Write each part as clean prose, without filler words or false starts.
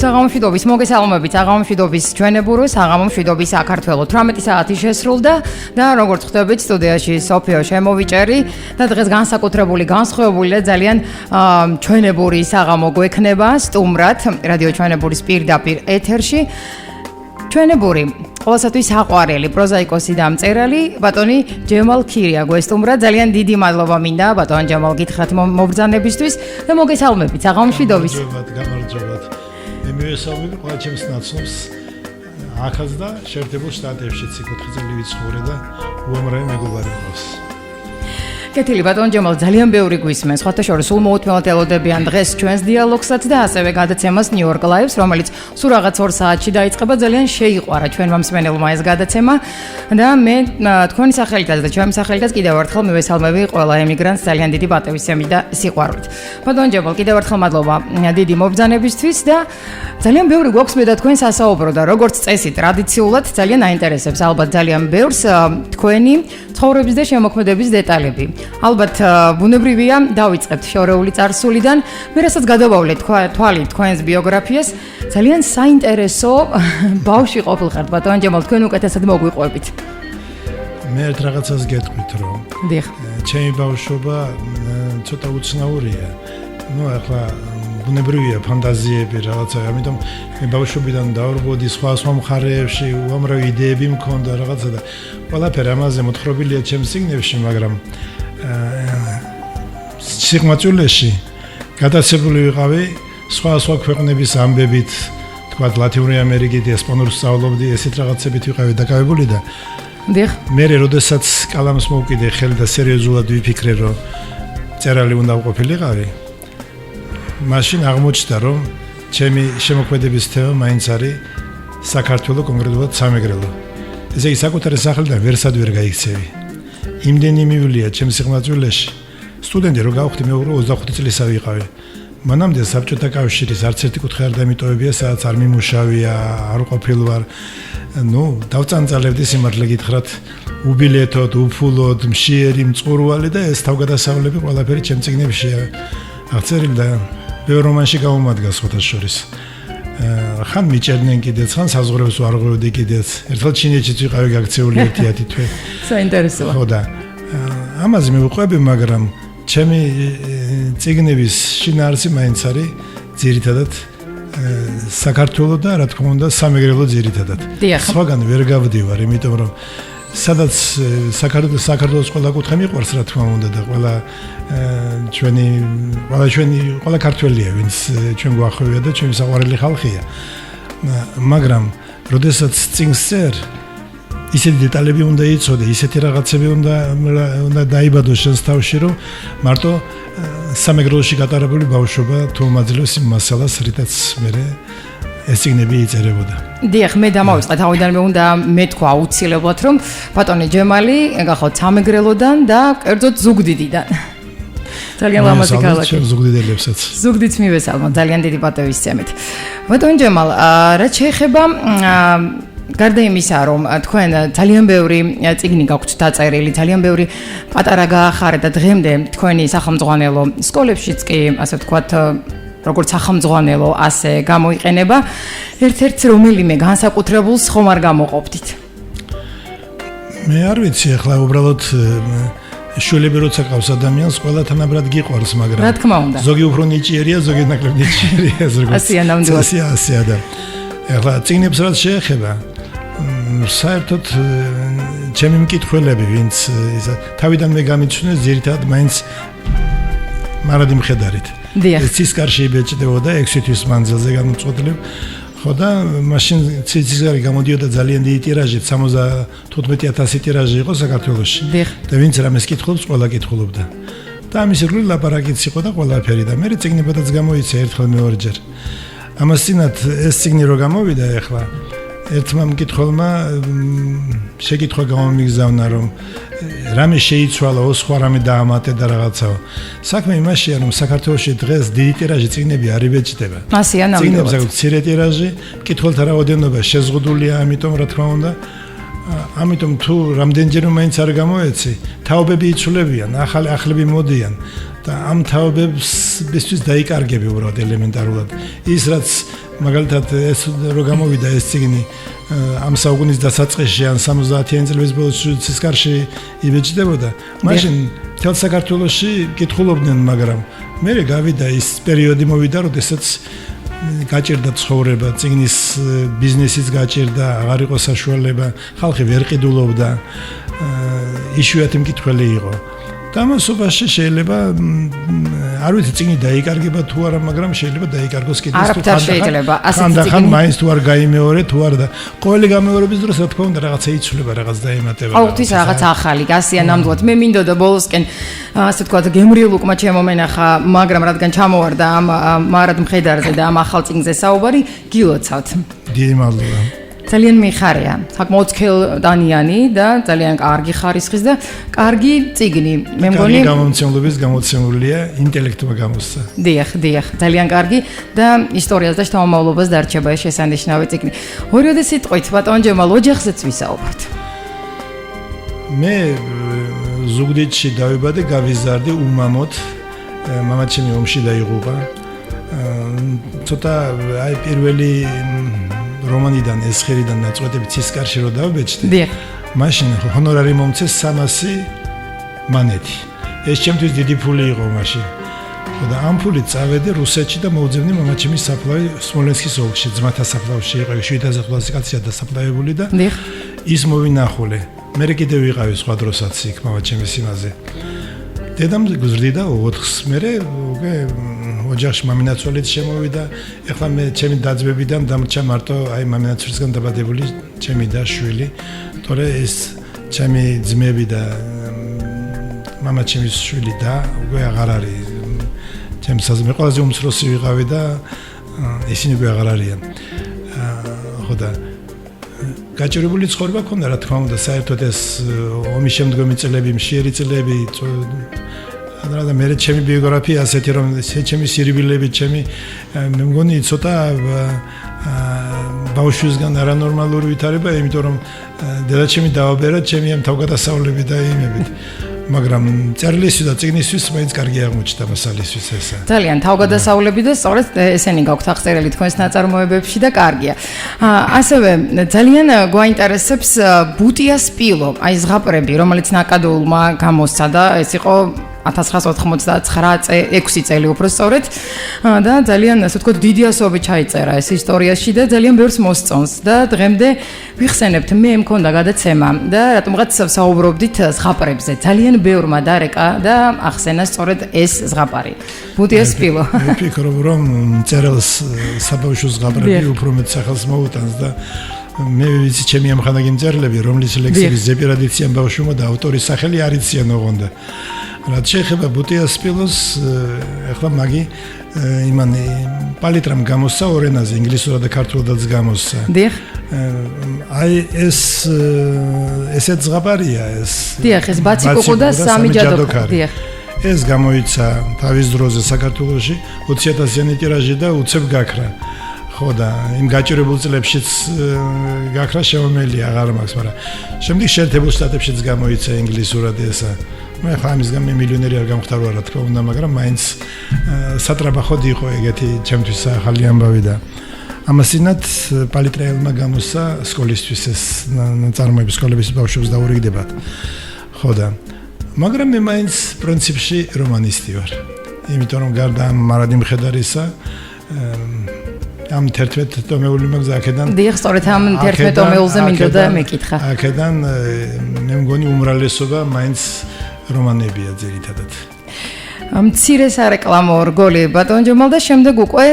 საღამომშვიდობის მოგესალმებით, საღამომშვიდობის ჩვენებურო, საღამომშვიდობის საქართველოს 18 საათი შესრულდა და როგორც ხვდებით სტუდიაში სოფიო შემოვიჭერი და დღეს განსაკუთრებული განსხვავებული და ძალიან ჩვენებური საღამო გვექნება სტუმრად რადიო ჩვენებურის პირდაპირ ეთერში. ჩვენებური ყოველსათვის საყვარელი პროზაიკოსი და მწერალი ბატონი ჯემალ ქირია გვესტუმრა. ძალიან დიდი მადლობა მინდა ბატონ ჯემალ გითხრათ მობრძანებისთვის და მოგესალმებით, საღამომშვიდობის. გამარჯობათ. მივესალმები ყველა ჩემს ნაცნობს ახალ და შეერთებულ შტატებში ციკოთხი წელი ვიცხოვრე და უამრავი მეგობარი მყავს. კეთილი ბატონ ჯემალ, ძალიან ბევრი გვისმენს. სხვათა შორის სულ მოუთმენლად ელოდებიან დღეს ჩვენს დიალოგსაც და ასევე გადაცემას New York Live-ს, რომელიც სულ რაღაც 2 საათში დაიწყება. ძალიან შეიყვარა ჩვენმა მსმენელმა ეს გადაცემა და მე თქვენი სახელითაც და ჩემი სახელითაც კიდევ ერთხელ მივესალმები ყველა ემიგრანტს ძალიან დიდი პატივისცემით და სიყვარულით. ბატონ ჯემალ, კიდევ ერთხელ მადლობა დიდი მობრძანებისთვის და ძალიან ბევრი გვაქვს მე და თქვენ სასაუბრო და როგორც წესი ტრადიციულად ძალიან აინტერესებს ალბათ ძალიან ბევრს თქვენი ცხოვრების და შემოქმედების დეტალები. ალბათ ბუნებრივია დავიწყებთ შორეული წარსულიდან, მე რასაც გადავავლეთ თვალი თქვენს ბიოგრაფიას, ძალიან საინტერესო ბავშვი ყოფილიყართ ბატონ ჯემალ, თქვენ უკეთესად მოგვიყვებით. მე ერთ რაღაცას გეტყვით, რომ დიახ. ჩემი ბავშვობა ცოტა უცნაურია. ახლა ბუნებრივია ფანტაზიები რაღაცა, ამიტომ მე ბავშვობიდან დავრბოდი სხვა მხარეებში, უამრავი იდეები მქონდა რაღაცა და ყველაფერი ამაზე მოთხრობილია ჩემს წიგნებში, მაგრამ სიღმაწვილეში გადაცებული ვიყავი სხვა ქვეყნების ამბებით, თქვა ლათინური ამერიკით, ესპანურ სწავლობდი, ესეთ რაღაცებით ვიყავი დაკავებული და დიახ. მე როდესაც კალამს მოვკიდე ხელი და სერიოზულად ვიფიქრე, რომ წერალი უნდა ვყოფილიყავი, მაშინ აღმოჩნდა, რომ ჩემი შემოქმედების თემა მაინც არის საქართველო, კონკრეტულად სამეგრელო. ესე იგი საკუთარი სახელიდან ვერსად ვერ გაიქცევი. იმდენი მივლია ჩემს სიღმაწვილეში. სტუდენტი რო გავხდი, მე 25 წლისა ვიყავი. მანამდე საბჭოთა კავშირის არც ერთი კუთხე არ დამიტოვებია, სადაც არ მიმუშავია, არ ყოფილ ვარ. დავწანწალებდი სიმართლე გითხრათ, უბილეთოდ, უფულოდ, მშიერი, მწყურვალი და ეს თავგადასავლები ყველაფერი ჩემ წიგნებშია აღწერილი და ბევრ რომანში გამომადგა სხვათა შორის. ხან მიჭერდნენ კიდეც, ხან საზღვრებს ვარღვევდი კიდეც. ერთხელ ჩინეთშიც ვიყავი გაქცეული 1-10 თვე. საინტერესოა. ხო და ამაზე მივყვები, მაგრამ ჩემი წიგნების შინაარსი მაინც არის ძირითადად საქართველო და რა თქმა უნდა სამეგრელო ძირითადად. სხვაგან ვერ გავდივარ, იმიტომ რომ სადაც საქართველოს ყველა კუთხე მიყვარს რა თქმა უნდა და ყველა ქართველია, ვინც ჩვენ გვახვევია და ჩვენი საყვარელი ხალხია. მაგრამ როდესაც წიგნს წერ, ისეთი დეტალები უნდა იცოდე, ისეთი რაღაცები უნდა დაიბადოს შენს თავში, რომ მარტო სამეგრელოში გატარებული ბავშვობა თუ მაძლევს იმ მასალას, რითაც მე ეს წიგნები იწერებოდა. დიახ, მე დამავიწყე თავიდანვე უნდა მეთქვა აუცილებლად, რომ ბატონი ჯემალი გახოთ სამეგრელოდან და კერძოდ ზუგდიდიდან. ძალიან ლამაზი ქალაქი. ზუგდიდებსაც. ზუგდიდს მივესალმოთ ძალიან დიდი პატივისცემით. ბატონ ჯემალ, რაც შეეხება გარდა იმისა, რომ თქვენ ძალიან ბევრი წიგნი გაქვთ დაწერილი, ძალიან ბევრი პატარა გაახარეთ და დღემდე თქვენი სახელმძღვანელო სკოლებშიც კი, ასე ვთქვათ, როგორც სახელმძღვანელო ასე გამოიყენება, ერთ-ერთ რომელიმე განსაკუთრებულს ხომ არ გამოყოფდით? მე არ ვიცი, ახლა უბრალოდ შულები როცა ყავს ადამიანს, ყველა თანაბრად გიყვარს, მაგრამ რა თქმა უნდა. ზოგი უფრო ნიჭიერია, ზოგი ნაკლებ ნიჭიერია, ეს როგორც ასია ნამდვილად. ასია და ახლა წიგნებს რაც შეეხება, საერთოდ ჩემი მკითხველები, ვინც თავიდან მე გამიჩნდეს, ძირითადად მაინც მარადი მხედარით. ცისკარში იბეჭდებოდა 6 თვის მანძილზე გამოწოდლებ. ხო და მაშინ ცისკარი გამოდიოდა ძალიან დიდი ტირაჟით, 75,000 ტირაჟი იყო საქართველოში. და ვინც რამეს კითხულობს, ყველა კითხულობდა. და ამის ირგვლივ ლაპარაკიც იყო და ყველაფერი და მე წიგნებადაც გამოიცა ერთხელ მეორჯერ. ამას წინათ ეს წიგნი რო გამოვიდა ახლა ერთმა მკითხველმა შეკითხვა გამომიგზავნა, რომ რამე შეიცვალა, სხვა რამე დაამატე და რაღაცაო. საქმე იმაშია, რომ საქართველოში დღეს დიდი ტირაჟი წიგნები არ იბეჭდება. ასია ნამდვილად. წიგნებს აქვს მცირე ტირაჟი, მკითხველთა რაოდენობა შეზღუდულია, ამიტომ რა თქმა უნდა ამიტომ თუ რამდენჯერ მაინც არ გამოეცი, თაობები იცვლებიან, ახლები მოდიან და ამ თაობებისთვის დაიკარგები უბრალოდ ელემენტარულად. ის რაც მაგალითად ეს რო გამოვიდა ეს წიგნი ამ საუკუნის დასაწყისში ან 70-იანი წლების ბოლოს სისკარში იბეჭდებოდა. მაშინ თელ საქართველოში კითხულობდნენ, მაგრამ მე გავიდა ის პერიოდი მოვიდა, როდესაც გაჭირდა ცხოვრება, წიგნის ბიზნესიც გაჭირდა, აღარ იყო საშუალება, ხალხი ვერ ყიდულობდა, იშვიათი მკითხველი იყო. დამასობაში შეიძლება არ ვიცი წიგნი დაიკარგება თუ არა, მაგრამ შეიძლება დაიკარგოს კიდეც თუ ხანდახან მაინც თუ არ გაიმეორე თუ არა და ყოველი გამეორების დროს რა თქმა უნდა რაღაცა იცვლება, რაღაც დაემატება. ყოველთვის რაღაც ახალი გასია ნამდვილად. მე მინდოდა ბოლოსკენ ასე თქვა გემრიელ უკმა ჩემომენახა, მაგრამ რადგან ჩამოვარდა ამ მარად მხედარზე და ამ ახალ წიგნზე საუბარი, გილოცავთ. დიდი მადლობა. ძალიან მიხარია. საკმაოდ სქელდანიანი და ძალიან კარგი ხარისხის და კარგი წიგნი. მე მგონი გამომცემლობის გამოცემულია ინტელექტმა გამოსცა. დიახ, ძალიან კარგი და ისტორიას და შთამომავლობას დარჩება ეს შესანიშნავი წიგნი. ორიოდე სიტყვით, ბატონ ჯემალ, ოჯახზეც ვისაუბროთ. მე ზუგდიდში დავიბადე, გავიზარდი უმამოდ. მამაჩემი ომში დაიღუპა. ცოტა აი პირველი რომანიდან ესხერიდან ნაწყვეტები ცისკარში რო დავბეჭდი. დიახ. მაშინ ჰონორარი მომცეს 300 მანეთი. ეს ჩემთვის დიდი ფული იყო მაშინ. და ამ ფულით წავედი რუსეთში და მოვძებნი მამაჩემის საფლავი სმოლენსკის ოლქში, ძმათა საფლავში იყო 7500 კაცია დასაფლავებული და ის მოვინახულე. მე კიდევ ვიყავი სხვა დროსაც იქ მამაჩემის იმაზე. დედამ გზრდი და 4-ს მერე ოჯახში მამინაცვალიც შემოვიდა. ეხლა მე ჩემი დაძმებიდან დამრჩა მარტო აი მამინაცვლისგან დაბადებული ჩემი და შვილი. თორე ეს ჩემი ძმები და მამაჩემის შვილი და უკვე აღარ არის. ჩემს საზმე ყველაზე უმცროსი ვიყავი და ისინი უკვე აღარ არიან. ხო და გაჭირებული ცხოვრება ქონდა რა თქმა უნდა, საერთოდ ეს ომის შემდგომი წლები, მშიერი წლები და მე ჩემი ბიოგრაფია ასეთი რომ ჩემი სირბილები, მე მგონი ცოტა ბავშვისგან არანორმალური ვითარება, იმიტომ რომ დედაჩემი დააბერა ჩემი ამ თავგადასავლები და იმებით. მაგრამ წერილისთვის და წიგნისთვის მაინც კარგი აღმოჩნდა მასალისთვის ესა. ძალიან თავგადასავლები და სწორედ ესენი გაქვთ აღწერილი თქვენს ნაწარმოებებში და კარგია. ასევე ძალიან გვაინტერესებს ბუტია სპილო, აი ზღაპრები, რომელიც ნაკადულმა გამოსცა და ეს იყო 1999 წელი უფრო სწორედ და ძალიან ასე ვთქვათ დიდი ასოები ჩაიწერა ეს ისტორიაში და ძალიან ბევრს მოსწონს და დღემდე ვიხსენებთ, მე მქონდა გადაცემა და რატომღაც საუბრობდით ზღაპრებზე, ძალიან ბევრმა დარეკა და ახსენა სწორედ ეს ზღაპარი ბუტია სპილო. მე ვფიქრობ რომ წერილს საბავშვო ზღაპრები უფრო მეტ სახელს მოუტანს და მე ვიცი ჩემი ამხანაგი მწერლები, რომლის ლექსების ზეპირადიციან ბავშვმა და ავტორის სახელი არ იციან ოღონდა. რაც შეეხება ბუტია სპილოს, ახლა მაგი იმანი პალიტრამ გამოსცა ორ ენაზე, ინგლისურად და ქართულადაც გამოსცა. დიახ. აი ესეც ზღაპარია ეს. დიახ, ეს ბაციკოკო და სამი ჯადოქარი. დიახ. ეს გამოიცა თავის დროზე საქართველოში 20000-იანი ტირაჟი და უცებ გაქრა. ხო და იმ გაჭირებულ წლებშიც გაქრა შემომელი აღარ მაქვს, მაგრამ შემდეგ შეერთებულ შტატებშიც გამოიცა ინგლისურად ესა. მე ხა ამისგან მე მილიონერი არ გამختار რა თქმა უნდა, მაგრამ მაინც სატრაბახოდი იყო ეგეთი ჩემთვის ახალი ამბავი და ამასინათ პალიტრაელმა გამოსცა სკოლისთვის ეს ნაწარმოები სკოლების ბავშვებს დაურიგდებათ. ხო და მაგრამ მე მაინც პრინციპში რომანისტი ვარ. იმიტომ რომ გარდა ამ მარადი მხედარისა ამ 11 ტომეული მაგზა აქედან დიახ, სწორედ ამ 11 ტომეულზე მინდოდა მეკითხა. აქედან მე მგონი უმრავლესობა მაინც რომანებია ძირითადად. მცირე სარეკლამო რგოლი ბატონ ჯემალ და შემდეგ უკვე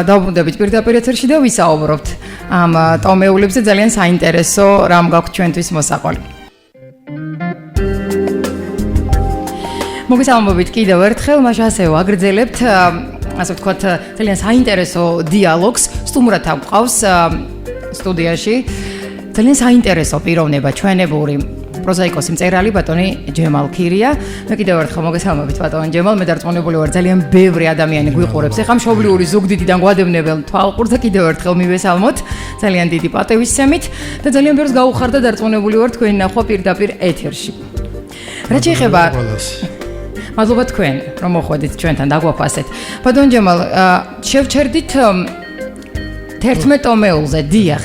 დავბრუნდებით პირდაპირ ეთერში და ვისაუბრობთ ამ ტომეულებზე, ძალიან საინტერესო რამ გაქვთ ჩვენთვის მოსაყვალი. მოგესალმებით კიდევ ერთხელ, მაშინ ასე ვაგრძელებთ ასე ვთქვათ ძალიან საინტერესო დიალოგს სტუმრად გვყავს სტუდიაში ძალიან საინტერესო პიროვნება ჩვენებური პროზაიკოსი მწერალი ბატონი ჯემალ ქირია. მე კიდევ ერთხელ მოგესალმებით ბატონ ჯემალ, მე დარწმუნებული ვარ ძალიან ბევრი ადამიანი გვიყურებს. ეხლა მშობლიური ზუგდიდიდან გვადევნებელ თვალყურზე კიდევ ერთხელ მივესალმოთ. ძალიან დიდი პატივისცემით და ძალიან ბევრს გაუხარდა დარწმუნებული ვარ თქვენი ნახვა პირდაპირ ეთერში. რა შეიძლება მადლობა თქვენ რომ მოხვედით ჩვენთან დაგვაფასეთ. ბატონ ჯემალ, შევჩერდით 11 ტომეულზე, დიახ.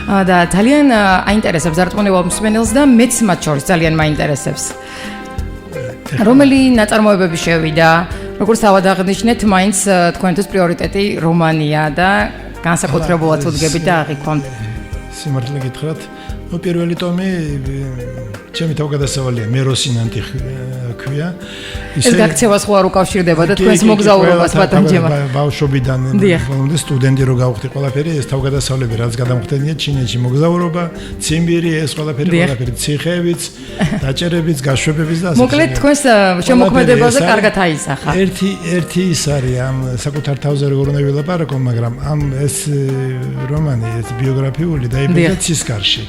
და ძალიან აინტერესებს დარწმუნებულ მსმენელს და მეც მათ შორის ძალიან მაინტერესებს. რომელი ნაწარმოებები შევიდა, როგორც თავად აღნიშნეთ, მაინც თქვენთვის პრიორიტეტი რომანია და განსაკუთრებულად უდგებით და აღიქვამთ. სიმართლე გითხრათ, პირველი ტომი ჩემი თავგადასავალია, მე როსინანტი ქვია. ეს გაქცევა სხვა არ უკავშირდება და თქვენს მოგზაურობას ბატონ ჯემალ. ბავშვობიდან ბოლომდე სტუდენტი რო გავხდი ყველაფერი, ეს თავგადასავლები რაც გადამხდენია ჩინეთში მოგზაურობა, ციმბირი, ეს ყველაფერი ციხეებიც, დაჭერებიც, გაშვებებიც და ასე. მოკლედ თქვენს შემოქმედებაზე კარგად აისახა. ერთი ის არის ამ საკუთარ თავზე როგორ უნდა ვილაპარაკო, მაგრამ ამ ეს რომანი, ეს ბიოგრაფიული დაიბედა ცისკარში.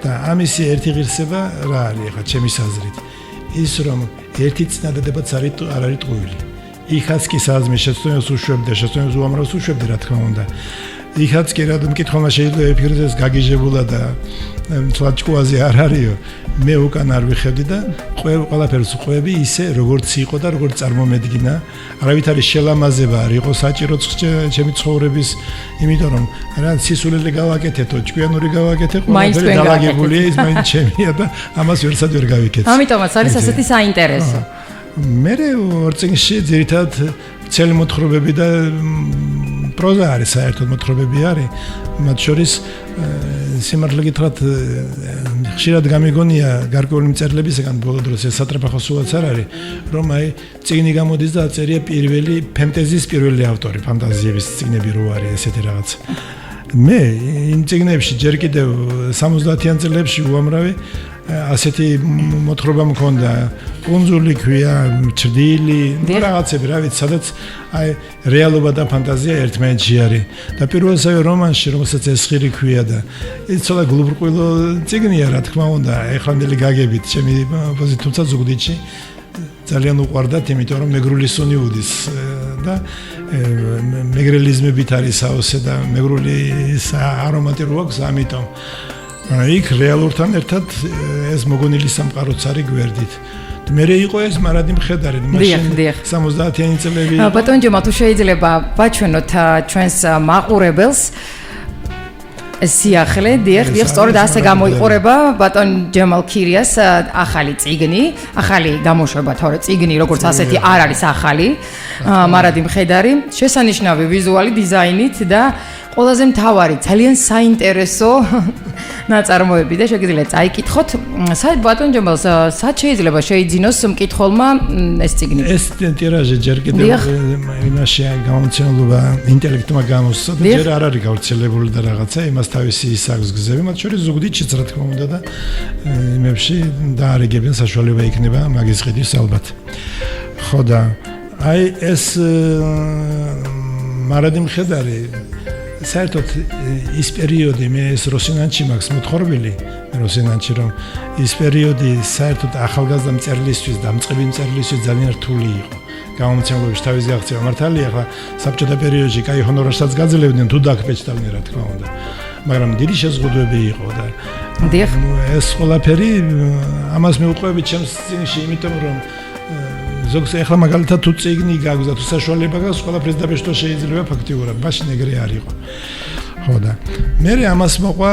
და ამისი ერთი ღირსება რა არის ახლა ჩემის აზრით? ის რომ ერთი წინადადებაც არ არის ტყუილი. იქაც კი საზმის შეცდომებს უშვებდა, შეცდომებს უამრავს უშვებდა რა თქმა უნდა. იქაც კი რა მკითხველმა შეიძლება ეფირდეს გაგიჟებულა და თვალჭკუაზე არ არისო. მე უკან არ ვიხევდი და ყველაფერს ყვები ისე როგორც იყო და როგორც წარმომედგინა. არავითარი შელამაზება არ იყო საჭირო ჩემი ცხოვრების, იმიტომ რომ რა სისულელე გავაკეთეთო, ჭკვიანური გავაკეთე, ყველაფერი დაალაგებულია, ის მაინც ჩემია და ამას ვერსად ვერ გავიკეთე. ამიტომაც არის ასეთი საინტერესო. მე ორწინში ძირითადად ცელი მოთხრობები და პროზა არის, საერთოდ მოთხრობები არის, მათ შორის სიმართლე გითხრათ, ხშირად გამიგონია გარკვეული მწერლებისგან ბოლო დროს ეს სატრაფახო სულაც არ არის, რომ აი წიგნი გამოდის და აწერია პირველი ფენტეზის პირველი ავტორი, ფანტაზიების წიგნები რო არის ესეთი რაღაც. მე იმ წიგნებში ჯერ კიდევ 70-იან წლებში უამრავი ასეთი მოთხრობა მქონდა, კუნძული ქვია, ჭრდილი, რაღაცები, რა ვიცი, სადაც აი რეალობა და ფანტაზია ერთმანეთში არის. და პირველსავე რომანში, რომელსაც ესხირი ქვია და ის ცოტა გლუბრყვილო წიგნია, რა თქმა უნდა, ეხლამდელი გაგებით ჩემი პოზიცია, თუმცა ზუგდიდში ძალიან უყვარდათ, იმიტომ რომ მეგრული სუნი უდის და მეგრელიზმებით არის საოცე და მეგრული არომატი რო აქვს, ამიტომ იქ რეალურთან ერთად ეს მოგონილი სამყაროც არის გვერდით. მე იყო ეს მარადი მხედარი, მაშინ 70-იანი წლები. ბატონ ჯემალ, თუ შეიძლება ბაჩვენოთ ჩვენს მაყურებელს სიახლე, დიახ, სწორედ ასე გამოიყურება ბატონ ჯემალ ქირიას ახალი წიგნი, ახალი გამოშვება, თორე წიგნი როგორც ასეთი არ არის ახალი, მარადი მხედარი, შესანიშნავი ვიზუალი დიზაინით და ყველაზე მთავარი, ძალიან საინტერესო ნაწარმოები და შეგიძლიათ წაიკითხოთ. საერთოდ ბატონ ჯემალს, სად შეიძლება შეიძინოს მკითხველმა ეს წიგნი? ეს ტირაჟი ჯერ კიდევ იმაში გამომცემლობა ინტელექტმა გამოსცა და ჯერ არ არის გავრცელებული და რაღაცა, იმას თავისი ის აქვს გზები, მათ შორის ზუგდიდშიც რა თქმა უნდა და იმებში დაარიგებენ საშუალება იქნება მაგის ყიდვის ალბათ. ხო და აი ეს მარადი მხედარი საერთოდ ის პერიოდი მე ეს როსინანტში მაქვს მოთხრობილი, როსინანტში რომ ის პერიოდი საერთოდ ახალგაზრდა მწერლისთვის და მწყები მწერლისთვის ძალიან რთული იყო. გამომცემლობებში თავის გაღწევა მართალია, ახლა საბჭოთა პერიოდში კაი ჰონორარსაც გაძლევდნენ თუ დაგფეჭდავდნენ რა თქმა უნდა. მაგრამ დიდი შეზღუდვები იყო და ეს ყველაფერი ამას მეუყვები ჩემს წიგნში, იმიტომ რომ ზოგს ახლა მაგალითად თუ წიგნი გაქვს და თუ საშუალება გაქვს, ყველაფერს დაბეჭდვა შეიძლება ფაქტიურად, მაშინ ეგრე არ იყო. ხო და მე ამას მოყვა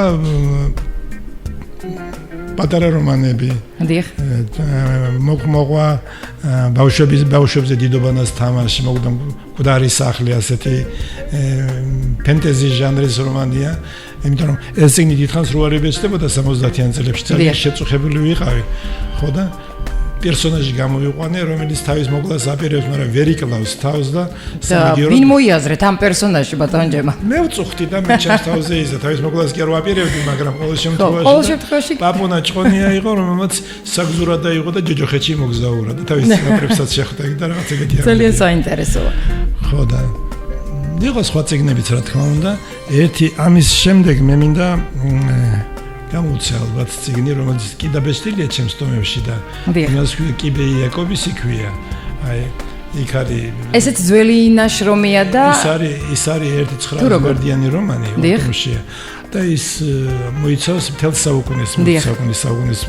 პატარა რომანები. დიახ. მოყვა ბავშვებზე დიდობანას თამაში, მოყვა მკვდარი სახლი, ასეთი ფენტეზი ჟანრის რომანია. იმიტომ რომ ეს წიგნი დიდხანს რო არ იბეჭდებოდა 70-იან წლებში, ძალიან შეწუხებული ვიყავი. ხო და პერსონაჟი გამოვიყვანე, რომელიც თავის მოკვლას აპირებს, მაგრამ ვერ იკლავს თავს და სამაგიეროდ ვინ მოიაზრეთ ამ პერსონაჟში ბატონ ჯემა? მე ვწუხდი და მე ჩემს თავზე იზა, თავის მოკვლას კი არ ვაპირებდი, მაგრამ ყოველ შემთხვევაში პაპონა ჭყონია იყო, რომელმაც საგზურად დაიღო და ჯოჯოხეთში მოგზაურა და თავის აპრებსაც შეხვდა და რაღაც ეგეთი არის. ძალიან საინტერესოა. ხო და იყო სხვა წიგნებიც რა თქმა უნდა. ერთი ამის შემდეგ მე მინდა გამოუცა ალბათ წიგნი, რომელიც კი დაბეჭდილია ჩემს ტომებში და იმას კიბე იაკობის იქვია. აი იქ არის ესეც ძველი ნაშრომია და ის არის 1-9 გვერდიანი რომანი ოქტომბერშია და ის მოიცავს მთელ საუკუნეს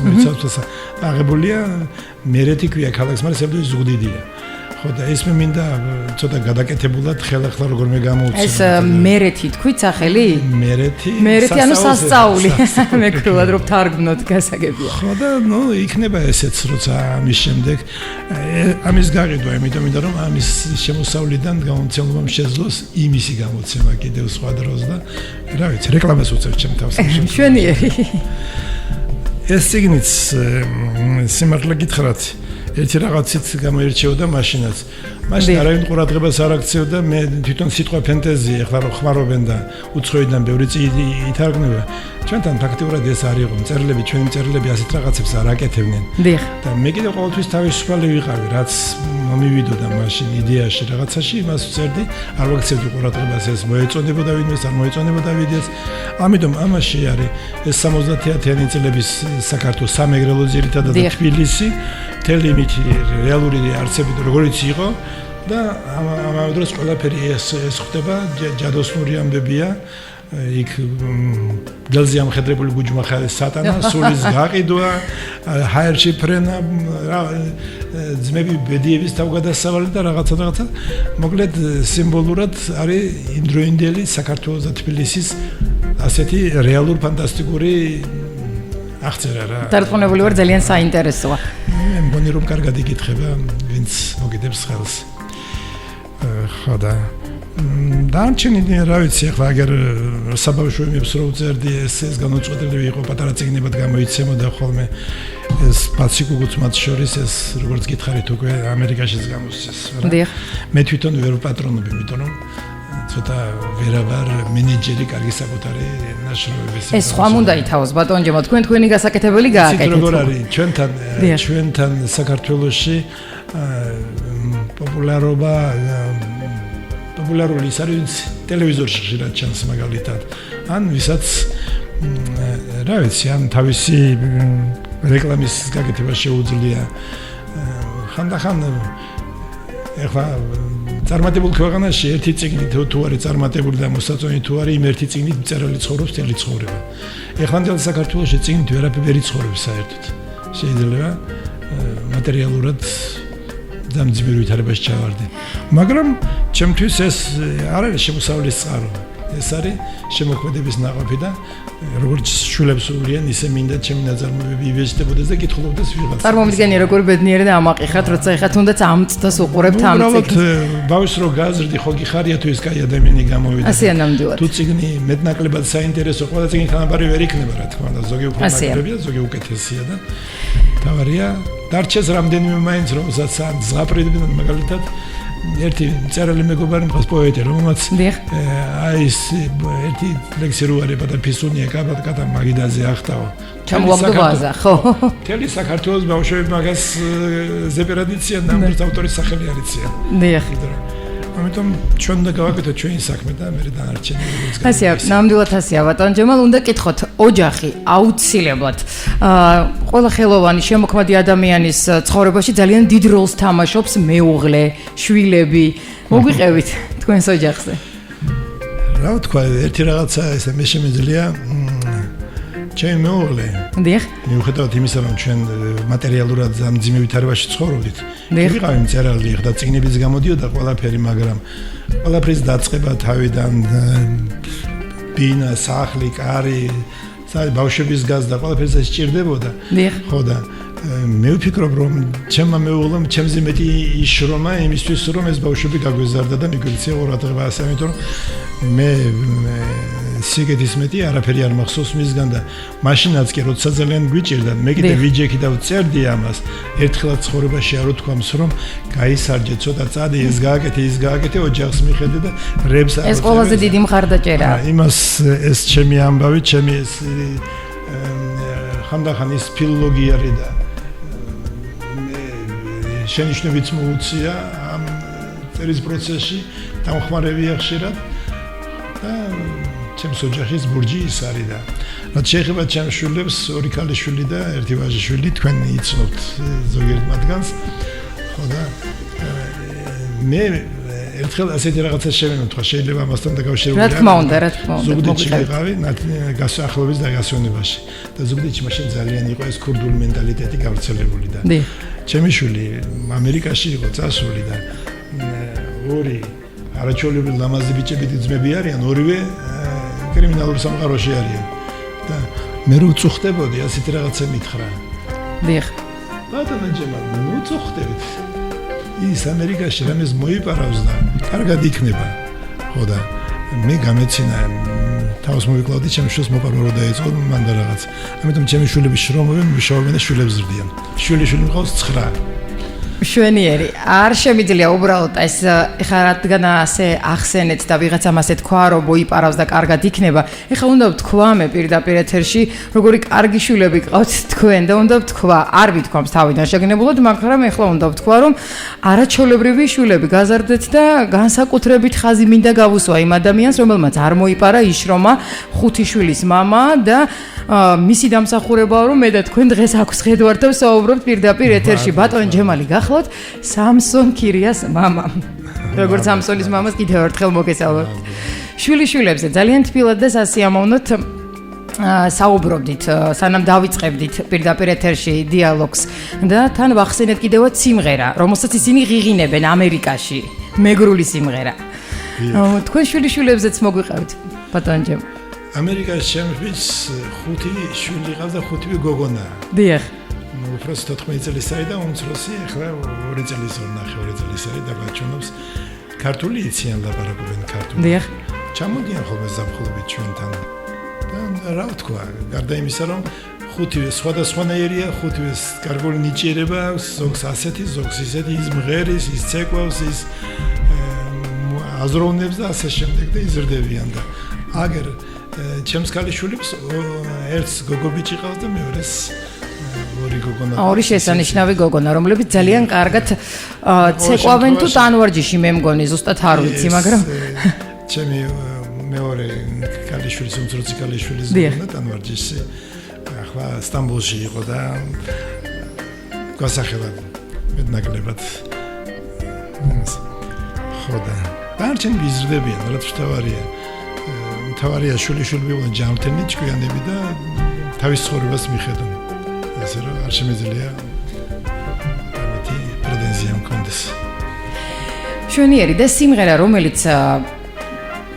მოიცავს აღებულია მერეთი ქვია ქალაქს, მაგრამ სერბიის ზუგდიდია. ხო და ეს მე მინდა ცოტა გადაკეთებულად ხელახლა როგორმე გამოუცხადო. ეს მერეთი თქვით სახელი? მერეთი ანუ სასწაული. მეკრულად რომ თარგმნოთ გასაგებია. ხო და იქნება ესეც როცა ამის შემდეგ ამის გაყიდვა, იმიტომ რომ ამის შემოსავლიდან გამომცემლობამ შეძლოს იმისი გამოცემა კიდევ სხვა დროს და რა ვიცი, რეკლამას უწევ ჩემ თავს. მშვენიერი. ეს წიგნიც სიმართლე გითხრათ ერთი რაღაცით გამოირჩეოდა მაშინაც. მაშინ არავინ ყურადღებას არ აქცევდა, მე თვითონ სიტყვა ფენტეზია, ახლა რო ხმარობენ და უცხოიდან ბევრი წიგნი ითარგმნება. ჩვენთან ფაქტიურად ეს არ იყო, მწერლები, ჩვენი მწერლები ასეთ რაღაცებს არ აკეთებდნენ. და მე კიდევ ყოველთვის თავისუფალი ვიყავი, რაც მომივიდოდა მაშინ იდეაში რაღაცაში, იმას ვწერდი, არ ვაქცევდი ყურადღებას ეს მოეწონებოდა ვინმეს, არ მოეწონებოდა ვიდეოს. ამიტომ ამაში არის ეს 70-იანი წლების საქართველოს სამეგრელო ძირითადად და თბილისი მთელი იმით რეალური არსებით როგორიც იყო და ამავე დროს ყველაფერი ეს ხდება ჯადოსნური ამბებია იქ გელზე ამხედრებული გუჯმახა სატანა სულის გაყიდვა ჰაერში ფრენა ძმები ბედიების თავგადასავალი და რაღაცა მოკლედ სიმბოლურად არის იმდროინდელი საქართველოს და თბილისის ასეთი რეალურ ფანტასტიკური აღწერა რა. დარწმუნებული ვარ ძალიან საინტერესოა. მე მგონი რომ კარგად იკითხება, ვინც მოგიდებს ხელს. ხო და დარჩენი რა ვიცი, ახლა აგერ საბავშვოებს რო ვწერდი ეს განუწყვეტლივი იყო პატარა წიგნებად გამოიცემოდა ხოლმე ეს პაციკუგუც მათ შორის ეს როგორც გითხარით უკვე ამერიკაშიც გამოსცეს. მე თვითონ ვერ ვპატრონობ, იმიტომ რომ ცოტა ვერავარ მენეჯერი კარგი საკუთარი ნაშრომების. ეს სხვა უნდა ითავოს ბატონჯემო, თქვენი გასაკეთებელი გააკეთეთ. როგორ არის ჩვენთან საქართველოში პოპულარული ის არის ტელევიზორში ხშირად ჩანს მაგალითად. ან ვისაც რა ვიცი, ან თავისი რეკლამის გაკეთება შეუძლია. ხანდახან ეხლა წარმატებულ ქვეყანაში ერთი წიგნი თუ არის წარმატებული და მოსაწონი თუ არის იმ ერთი წიგნით მწერალი ცხოვრობს მთელი ცხოვრება. ეხლა მთელ საქართველოში წიგნით ვერაფერი ცხოვრობს საერთოდ. შეიძლება მატერიალურად დამძიმერ ვითარებაში ჩავარდე. მაგრამ ჩემთვის ეს არ არის შემოსავლის წყარო. ეს არის შემოქმედების ნაყოფი და როგორც შულებს უვლიან, ისე მინდა ჩემი ნაწარმოებები იბეჭდებოდეს და კითხულობდეს ვიღაცა. წარმომიდგენია როგორ ბედნიერი და ამაყიხათ, როცა ეხა თუნდაც ამ წუთას უყურებთ ამ წიგნს. უბრალოდ ბავშვს რო გაზრდი, ხო გიხარია თუ ეს კაი ადამიანი გამოვიდა. ასეა ნამდვილად. თუ წიგნი მეტნაკლებად საინტერესო, ყველა წიგნი თანაბარი ვერ იქნება, რა თქმა უნდა, ზოგი უფრო ნაკლებია, ზოგი უკეთესია და თავარია დარჩეს რამდენიმე მაინც რომელსაც ზღაპრიდნენ მაგალითად ერთი მწერალი მეგობარი მყავს პოეტი, რომელმაც აი ეს ერთი ლექსი რო არის პატარ ფისუნია კაბატკატა მაგიდაზე ახტაო. ჩამოაგდოვაზა, ხო. მთელი საქართველოს ბავშვები მაგას ზეპერადიციან და ამის ავტორის სახელი არიციან. დიახ. ამიტომ ჩვენ უნდა გავაკეთოთ ჩვენი საქმე და მე დანარჩენი როგორც გაიგოს. ასეა, ნამდვილად ასეა, ბატონ ჯემალ, უნდა კითხოთ, ოჯახი აუცილებლად ყველა ხელოვანი შემოქმედი ადამიანის ცხოვრებაში ძალიან დიდ როლს თამაშობს მეუღლე, შვილები. მოგვიყევით თქვენს ოჯახზე. რა ვთქვა, ერთი რაღაცა ესე მე შემიძლია ჩემი მეუღლე. დიახ. მიუხედავად იმისა, რომ ჩვენ მატერიალურად ამძიმე ვითარებაში ცხოვრობდით, ვიყავი მწერალი, ხდა წიგნებიც გამოდიოდა ყველაფერი, მაგრამ ყველაფრის დაწყება თავიდან ბინა, სახლი, კარი, ბავშვების გაზრდა, ყველაფერს სჭირდებოდა. ხო და მე ვფიქრობ, რომ ჩემმა მეუღლემ ჩემზე მეტი იშრომა იმისთვის, რომ ეს ბავშვები გაგვეზარდა და მიგვეცია ყურადღება ასე, იმიტომ რომ მე სიგეთის მეტი არაფერი არ მახსოვს მისგან და მაშინაც კი როცა ძალიან გვიჭირდა მე კიდე ვიჯექი და ვწერდი ამას ერთხელაც ცხოვრებაში არ ვთქვამს რომ გაისარჯე ცოტა წადი ეს გააკეთე ოჯახს მიხედე და რებს ეს ყველაზე დიდი მხარდაჭერაა იმას ეს ჩემი ამბავი ჩემი ეს ხანდახან ის ფილოლოგია და შენიშვნებიც მოუწია ამ წერის პროცესში დამხმარებია ხშირად და ჩემს ოჯახის ბურჯი ის არის და რაც შეეხება ჩემს შვილებს, ორი ქალიშვილი და ერთი ვაჟიშვილი, თქვენ იცნობთ ზოგიერთ მათგანს. ხო და მე ერთხელ ასეთი რაღაცა შევემთქვა, შეიძლება ამასთან დაკავშირებული რა თქმა უნდა. ზუგდიდში ვიყავი, გასახლების დაგასვენებაში და ზუგდიდში მაშინ ძალიან იყო ეს ქურდული მენტალიტეტი გავრცელებული და ჩემი შვილი ამერიკაში იყო წასული და ორი არაჩვეულებრივ ლამაზი ბიჭები ძმები არიან, ორივე კრიმინალურ სამყაროში არიან და მე რო უწუხდებოდი ასეთი რაღაცა მითხრა. დიახ. ბატონო ჯემალ, უწუხდებით. ის ამერიკაში რამეს მოიპარავს და კარგად იქნება. ხო და მე გამეცინა თავს მოვიკლავდი ჩემს შვილს მოპარვა რო დაეწყო მან და რაღაც. ამიტომ ჩემი შვილები შრომობენ, მუშაობენ და შვილებს ზრდიან. შვილი მყავს 9. შვენიერი. არ შემიძლია უბრალოდ ეს ეხლა რადგან ასე ახსენეთ და ვიღაცამ ასე თქვა რომ მოიპარავს და კარგად იქნება. ეხლა უნდა ვთქვა მე პირდაპირ ეთერში, როგორი კარგი შვილები გყავთ თქვენ და უნდა ვთქვა, არ ვითქვამს თავიდან შეგნებულად, მაგრამ ეხლა უნდა ვთქვა რომ არაჩვეულებრივი შვილები გაზარდეთ და განსაკუთრებით ხაზი მინდა გავუსვა იმ ადამიანს, რომელმაც არ მოიპარა იშრომა 5 შვილის მამა და მისი დამსახურებაა რომ მე და თქვენ დღეს აქვს ხედავთ და ვსაუბრობთ პირდაპირ ეთერში. ბატონ ჯემალი გახლავთ სამსონ ქირიას მამა. როგორც სამსონის მამას კიდევ ერთხელ მოგესალმებთ. შვილიშვილებზე ძალიან თბილად და სასიამოვნოთ საუბრობდით, სანამ დავიწყებდით პირდაპირ ეთერში დიალოგს და თან ვახსენეთ კიდევაც სიმღერა, რომელსაც ისინი ღიღინებენ ამერიკაში. მეგრული სიმღერა. თქვენ შვილიშვილებზეც მოგვიყევით, ბატონ ჯემალი. ამერიკაში ჩემს 5 შვილი ყავს და 5 გოგონა. დიახ. უბრალოდ 14 წელიწადი და უმცროსი ახლა 2 წელიწადი 2 წელიწადი დაბაჩუნობს. ქართული იციან ლაპარაკობენ ქართულად. დიახ. ჩამოდიან ხოლმე ზაფხულობით ჩვენთან. და რა ვთქვა, გარდა იმისა რომ 5-ვე სხვადასხვანაირია, 5-ვე კარგული ნიჭიერება აქვს, ზოგს ასეთი, ზოგს ისეთი, ის მღერის, ის ცეკვავს, ის აზროვნებს და ასე შემდეგ და იზრდებიან და აგერ ჩემს ქალიშვილებს ერთს გოგობიჭი ყავს და მეორეს ორი გოგონა. ორი შესანიშნავი გოგონა, რომლებიც ძალიან კარგად ცეკვავენ თუ ტანვარჯიში მე მგონი, ზუსტად არ ვიცი, მაგრამ ჩემი მეორე ქალიშვილის უმცროსი ქალიშვილის გოგონა ტანვარჯიში ახლა სტამბოლში იყო და გასახელად მეტნაკლებად. ხო და დარჩენ გიზრდებიან, რაც თავარია. თავარია შვილიშვილები იყვნენ ჯანმრთელი, ჭკვიანები და თავის ცხოვრებას მიხედონ. ასე რომ არ შემიძლია ამეთი პრეტენზია მქონდეს. შვენიერი და სიმღერა, რომელიც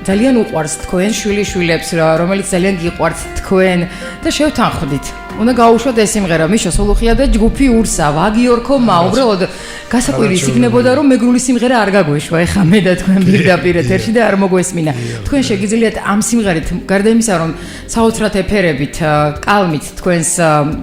ძალიან უყვარს თქვენ შვილიშვილებს, რომელიც ძალიან გიყვართ თქვენ და შევთანხმდით. უნდა გაუშვათ ეს სიმღერა, მიშა სოლუხია და ჯგუფი ურსა, ვაგიორქო უბრალოდ გასაკვირის იქნებოდა რომ მეგრული სიმღერა არ გაგვეშვა ეხა მე და თქვენ პირდაპირ ეთერში და არ მოგვესმინა. თქვენ შეგიძლიათ ამ სიმღერით გარდა იმისა რომ საოცრად ეფერებით, კალმით თქვენს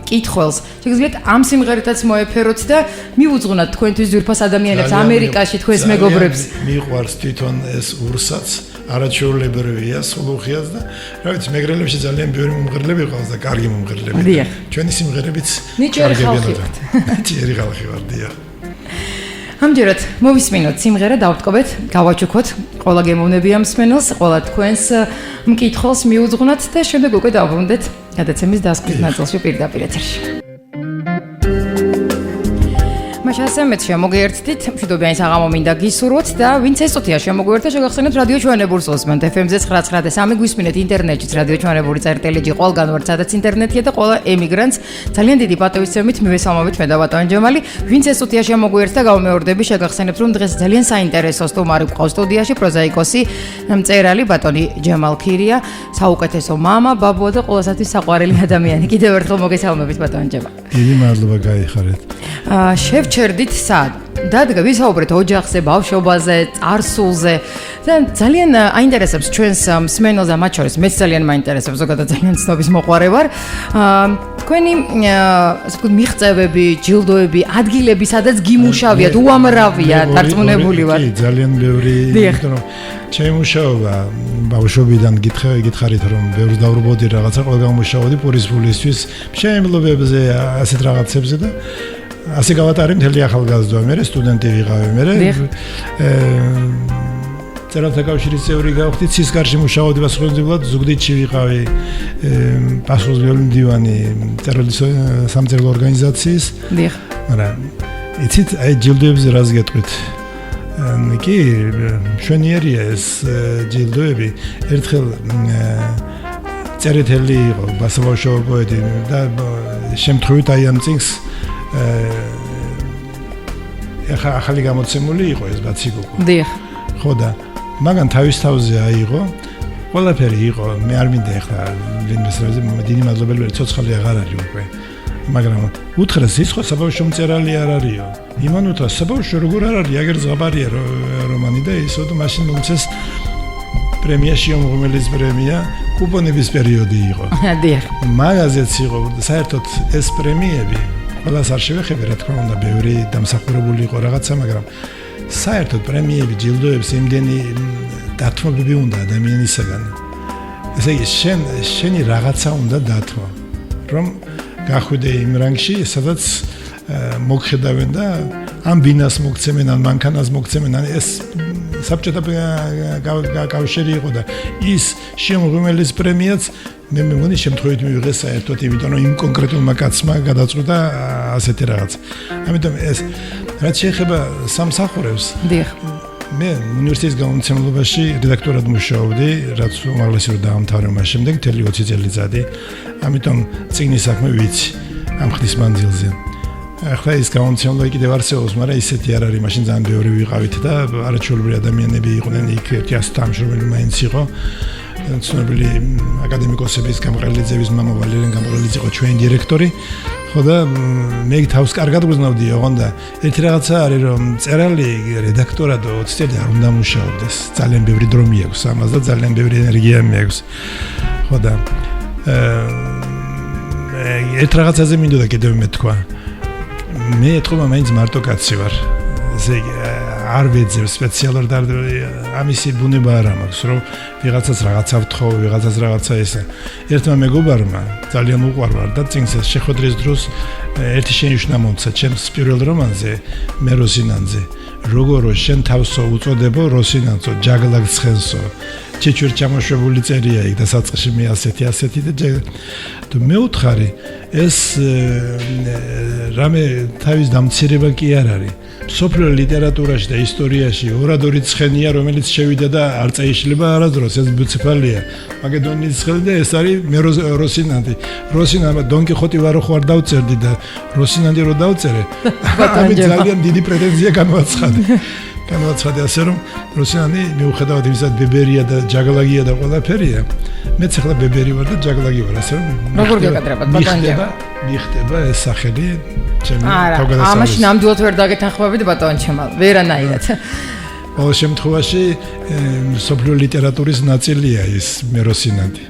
კითხველს, შეგიძლიათ ამ სიმღერითაც მოეფეროთ და მიუძღვნათ თქვენთვის ძვირფას ადამიანებს ამერიკაში თქვენს მეგობრებს. მიყვარს თვითონ ეს ურსაც. არაჩვეულებრივია სოლუხიას და რა ვიცი მეგრელებში ძალიან ბევრი მომღერლები ყავს და კარგი მომღერლები. ჩვენი სიმღერებიც ნიჭიერი ხალხი ვართ. ნიჭიერი ხალხი ვართ, დიახ. ამჯერად მოვისმინოთ სიმღერა, დავტყობეთ, გავაჩუქოთ ყველა გემოვნებიან მსმენელს, ყველა თქვენს მკითხველს მიუძღვნათ და შემდეგ უკვე დავბრუნდეთ გადაცემის დასკვნის ნაწილში პირდაპირ ეთერში. მაშასემეთ შემოგიერთდით, მშვიდობიანი საღამო მინდა გისურვოთ და ვინც ესწრებია შემოგვიერთდა შეგახსენებთ რადიო ჩვენებურს უსმენთ FM-ზე 993 გვისმინეთ ინტერნეტშიც რადიო ჩვენებური წერტილეჯი ყველგან ვართ სადაც ინტერნეტია და ყველა ემიგრანტს ძალიან დიდი პატივისცემით მივესალმებით მე და ბატონ ჯემალი. ვინც ესწრებია შემოგვიერთდა გავმეორდები შეგახსენებთ რომ დღეს ძალიან საინტერესო სტუმარი გვყავს სტუდიაში პროზაიკოსი მწერალი ბატონი ჯემალ ქირია, საუკეთესო მამა, ბაბუა და ყველასათვის საყვარელი ადამიანი. კიდევ ერთხელ მოგესალმებით ბატონ ჯემალ. დიდი მადლობა გაიხარეთ. შევჩერდით სად? დადგა ვისაუბრეთ ოჯახზე, ბავშვობაზე, წარსულზე და ძალიან აინტერესებს ჩვენს მსმენელს და მათ შორის მეც ძალიან მაინტერესებს, ზოგადად ძალიან ცნობის მოყვარე ვარ. თქვენი ასე ვთქვით მიღწევები, ჯილდოები, ადგილები, სადაც გიმუშავიათ, უამრავია, დარწმუნებული ვარ. კი, ძალიან ბევრი, იმიტომ რომ ჩემი მუშაობა ბავშვობიდან გითხარით რომ ბევრს დავრბოდი რაღაცა, ყველგან მუშაობდი პურის ფულისთვის, მშენებლობებზე, ასეთ რაღაცებზე და ასე გავატარე მთელი ახალგაზრდობა, მე სტუდენტი ვიყავი, მე წერალთა კავშირის წევრი გავხდი, ცის გარშემო მუშაობდი პასუხისმგებლად, ზუგდიდში ვიყავი პასუხისმგებელი მდივანი წერალის სამწერლო ორგანიზაციის. დიახ. მაგრამ იცით, აი ჯილდოებზე რას გეტყვით? კი, მშვენიერია ეს ჯილდოები. ერთხელ წერეთელი იყო ბასაბაშოვა პოეტი და შემთხვევით აი ამ წიგნს ახალი გამოცემული იყო ეს ბაციკოკო. დიახ. ხო და მაგან თავის თავზე აიღო. ყველაფერი იყო, მე არ მინდა ახლა ლინგვისტებზე დიდი მადლობელი ვარ, ცოცხალი აღარ არის უკვე. მაგრამ უთხრეს ის ხო საბავშვო მწერალი არ არისო. იმან უთხრა საბავშვო როგორ არ არის, აგერ ზღაპარია რომანი და ისო და მაშინ მომცეს პრემია შეუმღმელის პრემია კუპონების პერიოდი იყო. დიახ. მაგაზეც იყო საერთოდ ეს პრემიები ყველას არ შევეხები, რა თქმა უნდა, ბევრი დამსახურებული იყო რაღაცა, მაგრამ საერთოდ პრემიები, ჯილდოებს იმდენი დათმობები უნდა ადამიანისაგან. ესე იგი, შენი რაღაცა უნდა დათმო, რომ გახვიდე იმ რანგში, სადაც მოგხედავენ და ამ ბინას მოგცემენ, ან მანქანას მოგცემენ, ან ეს საბჭოთა კავშირი იყო და ის შემოღმელის პრემიაც მე მგონი შემთხვევით მივიღე საერთოდ, იმიტომ რომ იმ კონკრეტულმა კაცმა გადაწყვიტა ასეთი რაღაც. ამიტომ ეს რაც შეეხება სამსახურებს, დიახ. მე უნივერსიტეტის გამომცემლობაში რედაქტორად მუშაობდი, რაც უმაღლესი რო დაამთავრე მას შემდეგ მთელი 20 წელიწადი. ამიტომ წიგნის საქმე ვიცი ამ ხნის მანძილზე. ახლა ის გამომცემლობა კიდევ არსებობს, მაგრამ ისეთი არ არის, მაშინ ძალიან ბევრი ვიყავით და არაჩვეულებრივი ადამიანები იყვნენ, იქ ერთი ასთამშრომელი მაინც იყო. ცნობილი აკადემიკოსების გამყრელიძეების მამა ვალერიან გამყრელიძე იყო ჩვენი დირექტორი. ხო და მე თავს კარგად გრძნობდი, ოღონდ და ერთი რაღაცა არის, რომ წერალი რედაქტორად 20 წელი არ უნდა მუშაობდეს. ძალიან ბევრი დრო მიაქვს ამას და ძალიან ბევრი ენერგია მიაქვს. ხო და ერთ რაღაცაზე მინდოდა კიდევ მეთქვა. მე ეთქობა მაინც მარტო კაცი ვარ. ესე იგი არ ვეძებ სპეციალურად ამისი ბუნება არ მაქვს, რომ ვიღაცას რაღაცა ვთხოვ, ვიღაცას რაღაცა ესა. ერთმა მეგობარმა ძალიან უყვარვარ და წინს შეხვედრის დროს ერთი შენიშვნა მომცა ჩემს პირველ რომანზე, მე როსინანძე. როგორო შენ თავსო უწოდებო როსინანძო, ჯაგლაგ ცხენსო. ჩეჩურ ჩამოშვებული წერია იქ და საწყში მე ასეთი და მე უთხარი ეს რამე თავის დამცირება კი არ არის. სოფლიო ლიტერატურაში და ისტორიაში ორადორი ცხენია, რომელიც შევიდა და არ წაიშლება არასდროს, ეს ბუციფალია. მაკედონიის ცხენი და ეს არის მე როსინანდი. როსინანდა დონკიხოტი ვარო ხარ დავწერდი და როსინანდი რო დავწერე, ამით ძალიან დიდი პრეტენზია განვაცხადე. განვაცხადე ასე რომ როსინანდი მიუხედავად იმისა, ბებერია და ჯაგლაგია და ყველაფერია, მეც ახლა ბებერი ვარ და ჯაგლაგი ვარ, ასე რომ როგორ გეკადრებათ ბატონჯა? მიხდება ეს სახელი ჩემი თავგადასავლების. ამაში ნამდვილად ვერ დაგეთანხმებით ბატონჩემალ, ვერანაირად. ყოველ შემთხვევაში სოფლიო ლიტერატურის ნაწილია ის მე როსინანდი.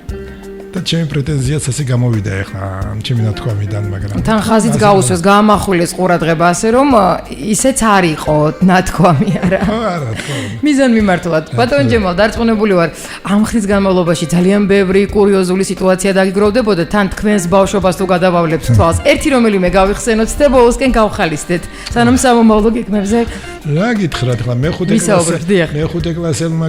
და ჩემი პრეტენზიაც ასე გამოვიდა ახლა ჩემი ნათქვამიდან, მაგრამ თან ხაზიც გაუსვეს, გაამახვილეს ყურადღება, ასე რომ ისეც არ იყო ნათქვამი არა. არა, თქო. მიზანმიმართულად. ბატონ ჯემალ, დარწმუნებული ვარ, ამ ხნის განმავლობაში ძალიან ბევრი კურიოზული სიტუაცია დაგიგროვდებოდა, თან თქვენს ბავშვობას თუ გადავავლებთ თვალს. ერთი რომელიმე გავიხსენოთ და ბოლოსკენ გავხალისდეთ. სანამ სამომავლო გეგმებზე რა გითხრათ ახლა მე-5 კლასელმა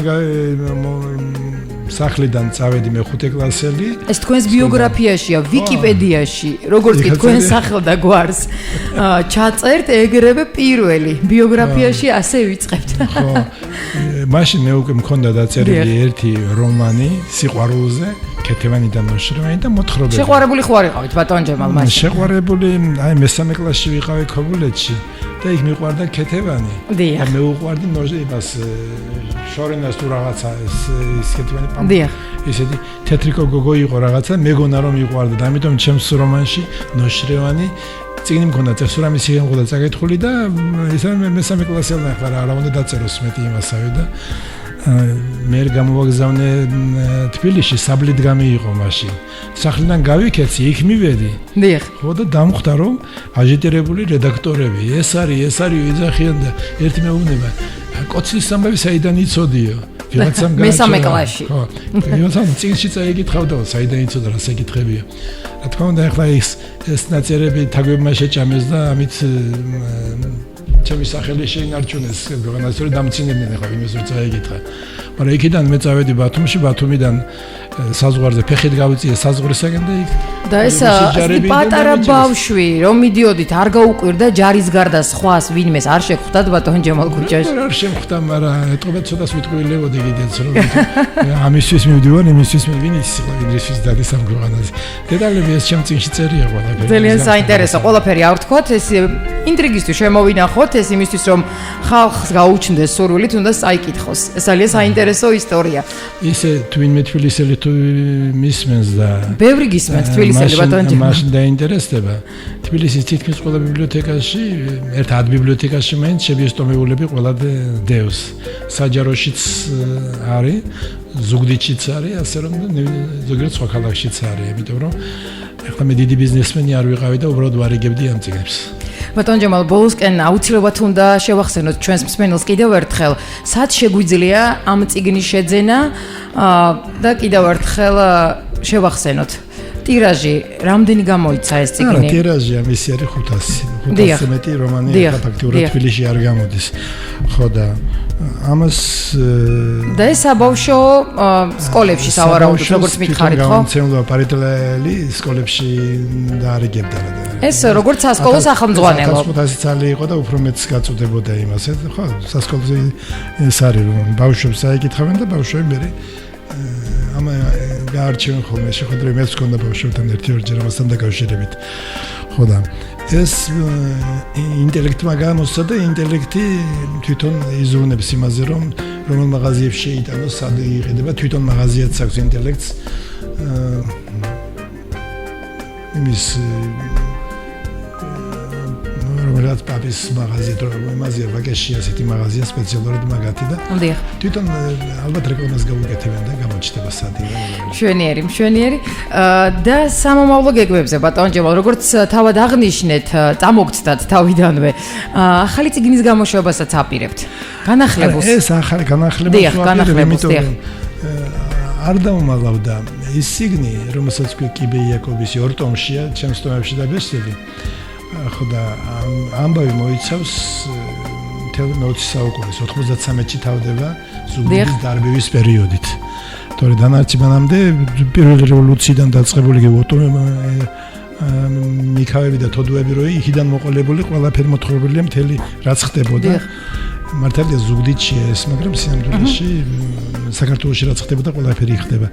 სახლიდან წავედი მე-5 კლასელი. ეს თქვენს ბიოგრაფიაშია, ვიკიპედიაში, როგორც კი თქვენ სახელ და გვარს ჩაწერთ ეგრევე პირველი ბიოგრაფიაში ასე ვიწყებთ. ხო. მაშინ მე უკვე მქონდა დაწერილი ერთი რომანი სიყვარულზე, ქეთევანი და ნოშრევანი და მოთხრობები. შეყვარებული ხო არ იყავით ბატონ ჯემალ მაშინ? შეყვარებული, აი მე-3 კლასში ვიყავი ქობულეთში და იქ მიყვარდა ქეთევანი. და მე უყვარდი იმას შორენას თუ რაღაცა ეს ქეთევანი პამ. დიახ. ისეთი თეთრიკო გოგო იყო რაღაცა, მეგონა რომ მიყვარდა და ამიტომ ჩემს რომანში ნოშრევანი წიგნი მქონდა, წესურამის სიღემღულა წაკითხული და ისე მე-3 კლასელმა ახლა რა უნდა დაწეროს მეტი იმასავე და მე გამოვაგზავნე თბილისში, საბლით გამიიღო მაშინ. სახლიდან გავიქეცი, იქ მივედი. დიახ. ხო და დამხვდა რომ აჟიტირებული რედაქტორები, ეს არის ვიძახიან და ერთი მეუბნება, კოცის ამბავი საიდან იცოდიო? ვიღაცამ გააჩვენა. მე-3 კლასში. ხო. ვიღაცამ წიგნში წაიკითხავდა, საიდან იცოდა რა საკითხებია. რა თქმა უნდა, ახლა ეს ნაწერები თაგვებმა შეჭამეს და ამით ჩემი სახელი შეინარჩუნეს ქვეყანას, რომ დამცინებდნენ ახლა იმას რომ წაიგითხა. მაგრამ იქიდან მე წავედი ბათუმში, ბათუმიდან საზღვარზე ფეხით გავიწიე საზღვრისაკენ და იქ და ეს პატარა ბავშვი რომ მიდიოდით არ გაუკვირდა ჯარის გარდა სხვას ვინმეს არ შეგხვდათ ბატონ ჯემალ ქუჩაში. არ შემხვდა, მაგრამ ეთყობა ცოტას ვიტყვილებოდი კიდეც რომ ამისთვის მივდივარ, იმისთვის ვინ იცის იმისთვის დადის ამ ქვეყანაზე. დეტალები ეს ჩემ წინში წერია ყველაფერი. ძალიან საინტერესო ყველაფერი არ ვთქვათ, ეს ინტრიგისთვის შემოვინახოთ, ეს იმისთვის რომ ხალხს გაუჩნდეს სურვილი თუნდაც წაიკითხოს. ეს ძალიან საინტერესო ისტორია. ისე თვინმე თბილისელი თუ მისმენს და ბევრი გისმენთ თბილისელი ბატონ ჯემალ. მაშინ დაინტერესდება. თბილისის თითქმის ყველა ბიბლიოთეკაში, ერთ-ერთ ბიბლიოთეკაში მაინც შევიესტომებულები ყველა დევს. საჯაროშიც არის, ზუგდიდშიც არის, ასე რომ ზოგიერთ სხვა ქალაქშიც არის, იმიტომ რომ ახლა მე დიდი ბიზნესმენი არ ვიყავი და უბრალოდ ვარიგებდი ამ წიგნებს. ბატონ ჯემალ, ბოლოსკენ აუცილებლად უნდა შევახსენოთ ჩვენს მსმენელს კიდევ ერთხელ, სად შეგვიძლია ამ წიგნის შეძენა და კიდევ ერთხელ შევახსენოთ. ტირაჟი რამდენი გამოიცა ეს წიგნი? ტირაჟი ამისი არის 500 მეტი რომანი ფაქტიურად თბილისში არ გამოდის. ხო და ამას და ეს საბავშვო სკოლებში სავარაუდოდ როგორც მითხარით, ხო? გამოცემულა პარიტელელი სკოლებში დაარიგებდა. ეს როგორც სასკოლო სახელმძღვანელო. 500 წელი იყო და უფრო მეც გაწუდებოდა იმას. ხო, სასკოლო ეს არის რომ ბავშვებს აიკითხავენ და ბავშვები მე ამ გაარჩევენ ხოლმე შეხვედრები მეც მქონდა ბავშვებთან ერთ-ერთჯერ ამასთან დაკავშირებით. ხო და ეს ინტელექტმა გამოსცა და ინტელექტი თვითონ იზრუნებს იმაზე რომ რომელ მაღაზიებში შეიტანოს, სად იყიდება, თვითონ მაღაზიაც აქვს ინტელექტს. იმის რომელიც პაპის მაღაზია თუ მაღაზია ვაკეში ასეთი მაღაზია სპეციალურად მაგათი და თვითონ ალბათ რეკლამას გავუკეთებენ და გამოჩნდება სადი. მშვენიერი და სამომავლო გეგმებზე ბატონ ჯემალ, როგორც თავად აღნიშნეთ, წამოგცდათ თავიდანვე. ახალი წიგნის გამოშვებასაც აპირებთ. განახლებულს. ეს ახალი განახლებულს არ დაუმალავდა ის წიგნი, რომელსაც კიბე იაკობის 2 ტომშია, ჩემს ტომებში დაბეჭდილი. ხო და ამბავი მოიცავს მთელ 20 საუკუნის 93-ში თავდება ზუგდიდის დარბევის პერიოდით. თორე დანარჩი მანამდე პირველი რევოლუციიდან დაწყებული მიქავები და თოდუები რო იქიდან მოყოლებული ყველაფერი მოთხრობილია მთელი რაც ხდებოდა. მართალია ზუგდიდში ეს, მაგრამ სიამოვნებაში საქართველოში რაც ხდებოდა ყველაფერი ხდება.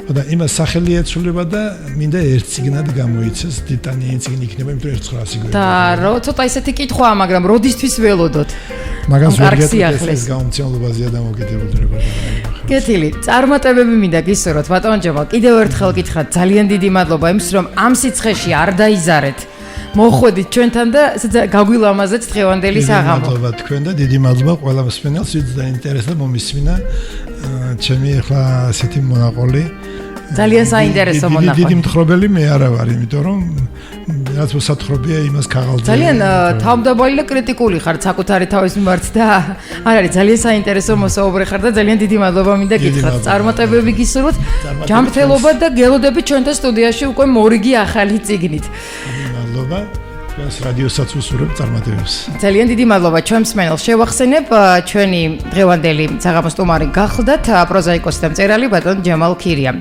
და იმას სახელი ეცვლება და მინდა ერთ წიგნად გამოიცეს, ტიტანიანი წიგნი იქნება, იმიტომ რომ 900 გვერდია. და ცოტა ისეთი კითხვაა, მაგრამ როდისთვის ველოდოთ? მაგას ვერ გეტყვით ეს გამომცემლობაზეა დამოკიდებული როგორ. კეთილი, წარმატებები მინდა გისურვოთ, ბატონ ჯემალ, კიდევ ერთხელ გითხრათ, ძალიან დიდი მადლობა იმის, რომ ამ სიცხეში არ დაიზარეთ. მოხვედით ჩვენთან და გაგვილამაზეთ დღევანდელი საღამო. მადლობა თქვენ და დიდი მადლობა ყველა მსმენელს, ვინც დაინტერესდა მომისმინა ჩემი ახლა ასეთი მონაყოლი. ძალიან საინტერესო მონაყოლი. დიდი მთხრობელი მე არა ვარ, იმიტომ რომ რაც მოსათხრობია იმას ქაღალდზე. ძალიან თავმდაბალი და კრიტიკული ხარ საკუთარი თავის მიმართ და არ არის ძალიან საინტერესო მოსაუბრე ხარ და ძალიან დიდი მადლობა მინდა გითხრათ. წარმატებები გისურვოთ, ჯანმრთელობა და გელოდებით ჩვენთან სტუდიაში უკვე მორიგი ახალი წიგნით. მადლობა. ჩვენს რადიოსაც უსურვებ წარმატებებს. ძალიან დიდი მადლობა ჩვენ მსმენელს. შევახსენებ ჩვენი დღევანდელი საღამოს სტუმარი გახლდათ პროზაიკოსი და მწერალი ბატონ ჯემალ ქირია.